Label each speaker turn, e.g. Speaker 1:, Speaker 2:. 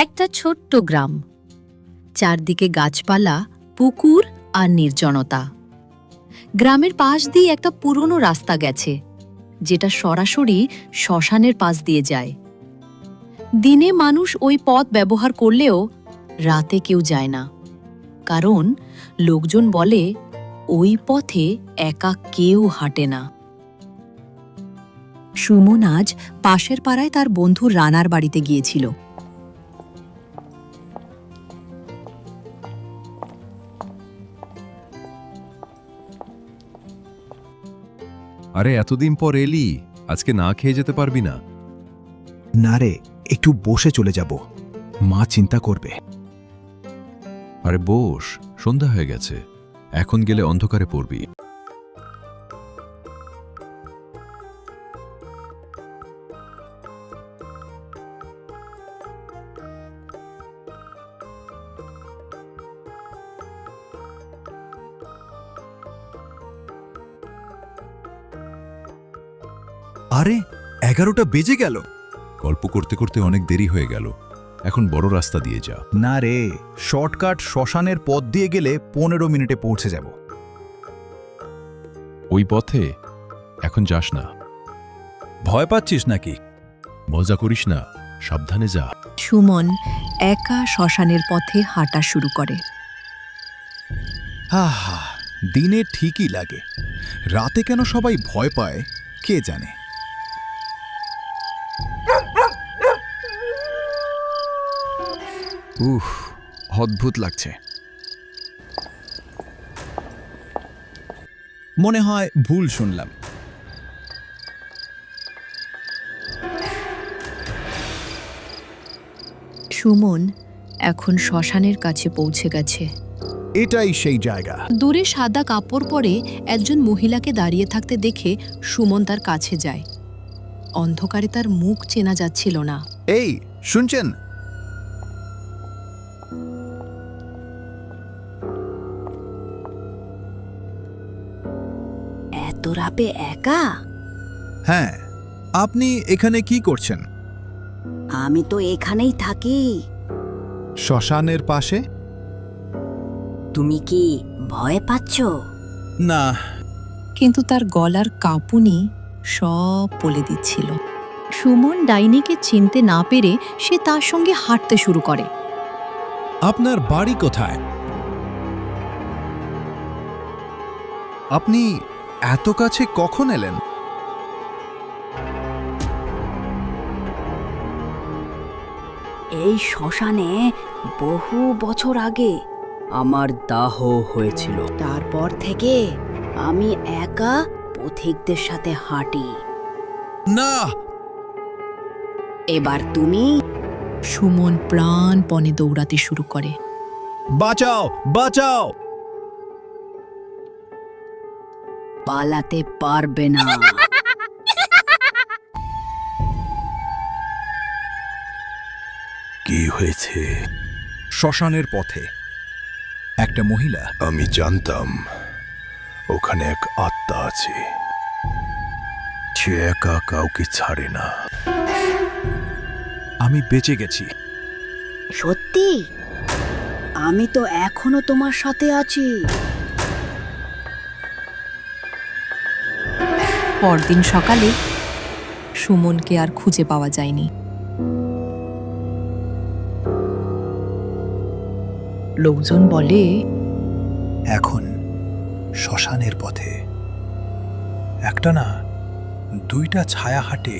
Speaker 1: একটা ছোট্ট গ্রাম, চারদিকে গাছপালা, পুকুর আর নির্জনতা। গ্রামের পাশ দিয়ে একটা পুরনো রাস্তা গেছে, যেটা সরাসরি শ্মশানের পাশ দিয়ে যায়। দিনে মানুষ ওই পথ ব্যবহার করলেও রাতে কেউ যায় না, কারণ লোকজন বলে ওই পথে একা কেউ হাঁটে না। সুমন আজ পাশের পাড়ায় তার বন্ধু রানার বাড়িতে গিয়েছিল।
Speaker 2: আরে এতদিন পর এলি, আজকে না খেয়ে যেতে পারবি না?
Speaker 3: না রে, একটু বসে চলে যাব, মা চিন্তা করবে।
Speaker 2: আরে বস, সন্ধ্যা হয়ে গেছে, এখন গেলে অন্ধকারে পড়বি।
Speaker 3: আরে 11টা বেজে গেল।
Speaker 2: গল্প করতে করতে অনেক দেরি হয়ে গেল, এখন বড় রাস্তা দিয়ে যা।
Speaker 3: না রে, শর্টকাট শ্মশানের পথ দিয়ে গেলে 15 মিনিটে পৌঁছে যাব।
Speaker 2: ওই পথে এখন যাস না।
Speaker 3: ভয় পাচ্ছিস নাকি?
Speaker 2: মজা করিস না, সাবধানে যা।
Speaker 1: সুমন একা শ্মশানের পথে হাঁটা শুরু করে।
Speaker 3: হা, দিনে ঠিকই লাগে, রাতে কেন সবাই ভয় পায় কে জানে। অদ্ভুত লাগছে। মনে হয় ভুল শুনলাম।
Speaker 1: সুমন এখন শ্মশানের কাছে পৌঁছে গেছে।
Speaker 3: এটাই সেই জায়গা।
Speaker 1: দূরে সাদা কাপড় পরে একজন মহিলাকে দাঁড়িয়ে থাকতে দেখে সুমন তার কাছে যায়। অন্ধকারে তার মুখ চেনা যাচ্ছিল না।
Speaker 3: এই শুনছেন?
Speaker 1: এত রাতে একা?
Speaker 3: হ্যাঁ, আপনি এখানে কি করছেন?
Speaker 4: আমি তো এখানেই থাকি।
Speaker 3: শ্মশানের পাশে?
Speaker 4: তুমি কি ভয় পাচ্ছ?
Speaker 3: না।
Speaker 1: কিন্তু তার গলার কাঁপুনি সব বলে দিচ্ছিল। সুমন ডাইনিকে চিনতে না পেরে সে তার সঙ্গে হাঁটতে শুরু করে।
Speaker 3: আপনার বাড়ি কোথায়? আপনি এত কাছে কখন এলেন?
Speaker 4: এই শ্মশানে বহু বছর আগে আমার দাহ হয়েছিল। তারপর থেকে আমি একা পথিকদের সাথে হাঁটি।
Speaker 3: না।
Speaker 4: এবার তুমি?
Speaker 1: সুমন প্রাণপণে দৌড়াতে শুরু করে।
Speaker 3: বাঁচাও, বাঁচাও!
Speaker 4: পালাতে পারবে না।
Speaker 3: কি হয়েছে? শ্মশানের পথে একটা মহিলা।
Speaker 2: আমি জানতাম ওখানে এক আত্মা আছে, সে একা কাউকে ছাড়ে না।
Speaker 3: আমি বেঁচে গেছি।
Speaker 4: সত্যি? আমি তো এখনো তোমার সাথে আছি।
Speaker 1: পরদিন সকালে সুমনকে আর খুঁজে পাওয়া যায়নি। লোকজন বলে
Speaker 3: এখন শ্মশানের পথে একটা না, 2টা ছায়া হাঁটে।